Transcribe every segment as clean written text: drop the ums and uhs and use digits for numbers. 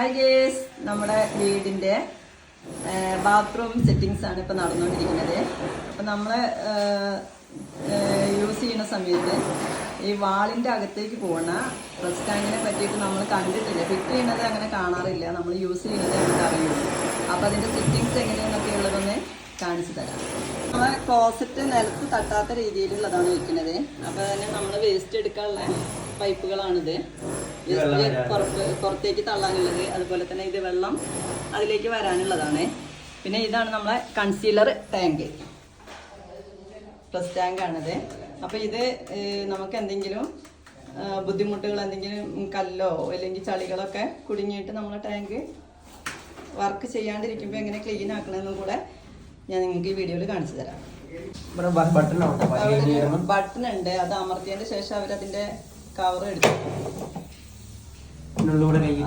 Hi guys, നമ്മുടെ വീടിൻ്റെ bathroom settings ആണ് ഇപ്പോൾ നടന്നുകൊണ്ടിരിക്കുന്നത്. അപ്പം നമ്മൾ യൂസ് ചെയ്യുന്ന സമയത്ത് ഈ വാളിൻ്റെ അകത്തേക്ക് പോകുന്ന പ്രസ് ടാങ്കിനെ പറ്റിയിട്ട് നമ്മൾ കണ്ടിട്ടില്ല. ഫിറ്റ് ചെയ്യുന്നത് അങ്ങനെ കാണാറില്ല, നമ്മൾ യൂസ് ചെയ്യുന്നത് നമുക്ക് അറിയുള്ളൂ. അപ്പോൾ അതിൻ്റെ സെറ്റിങ്സ് എങ്ങനെയെന്നൊക്കെ ഉള്ളതൊന്ന് കാണിച്ചു തരാം. നമ്മളെ ക്ലോസറ്റ് നിലത്ത് തട്ടാത്ത രീതിയിലുള്ളതാണ് വയ്ക്കുന്നത്. അപ്പോൾ തന്നെ നമ്മൾ വേസ്റ്റ് എടുക്കാനുള്ള പൈപ്പുകളാണിത്. പുറത്തേക്ക് തള്ളാനുള്ളത്, അതുപോലെ തന്നെ ഇത് വെള്ളം അതിലേക്ക് വരാനുള്ളതാണ്. പിന്നെ ഇതാണ് നമ്മളെ കൺസീലർ ടാങ്ക്, പ്ലസ് ടാങ്കാണിത്. അപ്പോൾ ഇത് നമുക്ക് എന്തെങ്കിലും ബുദ്ധിമുട്ടുകൾ, എന്തെങ്കിലും കല്ലോ അല്ലെങ്കിൽ ചളികളൊക്കെ കുടുങ്ങിയിട്ട് നമ്മളെ ടാങ്ക് വർക്ക് ചെയ്യാണ്ടിരിക്കുമ്പോൾ എങ്ങനെ ക്ലീൻ ആക്കണമെന്നും കൂടെ ഞാൻ നിങ്ങൾക്ക് ഈ വീഡിയോയിൽ കാണിച്ചു തരാം. ബട്ടൺ ഉണ്ട്, അത് അമർത്തിയതിന് ശേഷം അവരതിൻ്റെ കവർ എടുത്തു.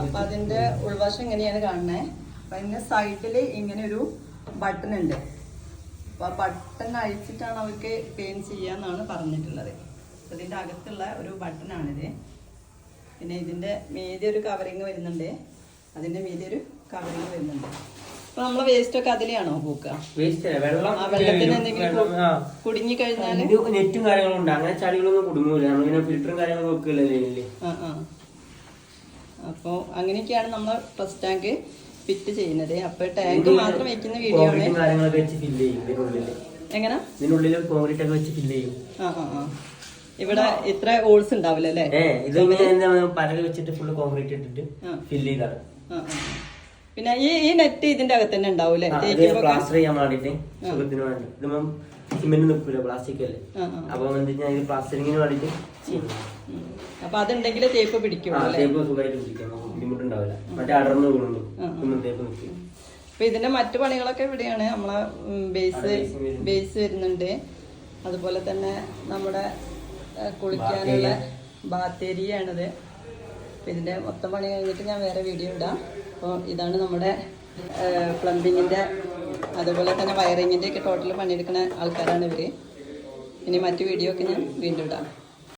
അപ്പൊ അതിന്റെ ഉൾവശം ഇങ്ങനെയാണ് കാണുന്നത്. അപ്പൊ അതിന്റെ സൈഡിൽ ഇങ്ങനെ ഒരു ബട്ടൺ ഉണ്ട്. അപ്പൊ ബട്ടൺ അഴിച്ചിട്ടാണ് അവർക്ക് പെയിന്റ് ചെയ്യാന്നാണ് പറഞ്ഞിട്ടുള്ളത്. ഇതിന്റെ അകത്തുള്ള ഒരു ബട്ടണാണിത്. പിന്നെ ഇതിന്റെ മീതെ ഒരു കവറിങ് വരുന്നുണ്ട്, അതിന്റെ മീതെ ഒരു കവറിങ് വരുന്നുണ്ട്. അപ്പൊ നമ്മളെ വേസ്റ്റ് ഒക്കെ അതിലെയാണോ പൂക്കുക? വെള്ളത്തിന് എന്തെങ്കിലും കുടുങ്ങി കഴിഞ്ഞാൽ നെറ്റും കാര്യങ്ങളും ഉണ്ട്, അങ്ങനെ ചളികളൊന്നും കുടുങ്ങൂല. നമ്മളിങ്ങനെ ഫിൽറ്ററും കാര്യങ്ങളും വെക്കില്ലല്ലേ. അപ്പോൾ അങ്ങനെയൊക്കെയാണ് നമ്മൾ ഫസ്റ്റ് ടാങ്ക് ഫിറ്റ് ചെയ്യുന്നത്. അപ്പോൾ ടാങ്ക് മാത്രം വെക്കുന്ന വീഡിയോ ആണ്. എങ്ങനെ ഇവിടെ ഇത്ര ഹോൾസ് ഉണ്ടാവില്ല അല്ലേ? പിന്നെ ഈ നെറ്റ് ഇതിന്റെ അകത്ത് തന്നെ ഉണ്ടാവൂലേ? അപ്പൊ അതുണ്ടെങ്കിൽ തേപ്പ് പിടിക്കും. അപ്പൊ ഇതിന്റെ മറ്റു പണികളൊക്കെ ഇവിടെയാണ്. നമ്മളെ ബേസ് വരുന്നുണ്ട്, അതുപോലെ തന്നെ നമ്മുടെ കുളിക്കാനുള്ള ബാത്ത് ഏരിയ ആണിത്. അപ്പൊ ഇതിന്റെ മൊത്തം പണി കഴിഞ്ഞിട്ട് ഞാൻ വേറെ വീഡിയോ ഇടാം. അപ്പോൾ ഇതാണ് നമ്മുടെ പ്ലംബിങ്ങിന്റെ അതുപോലെ തന്നെ വയറിങ്ങിന്റെ ഒക്കെ ടോട്ടൽ പണിയെടുക്കുന്ന ആൾക്കാരാണ് ഇവര്. ഇനി മറ്റു വീഡിയോ ഒക്കെ ഞാൻ വീണ്ടും ഇടാം.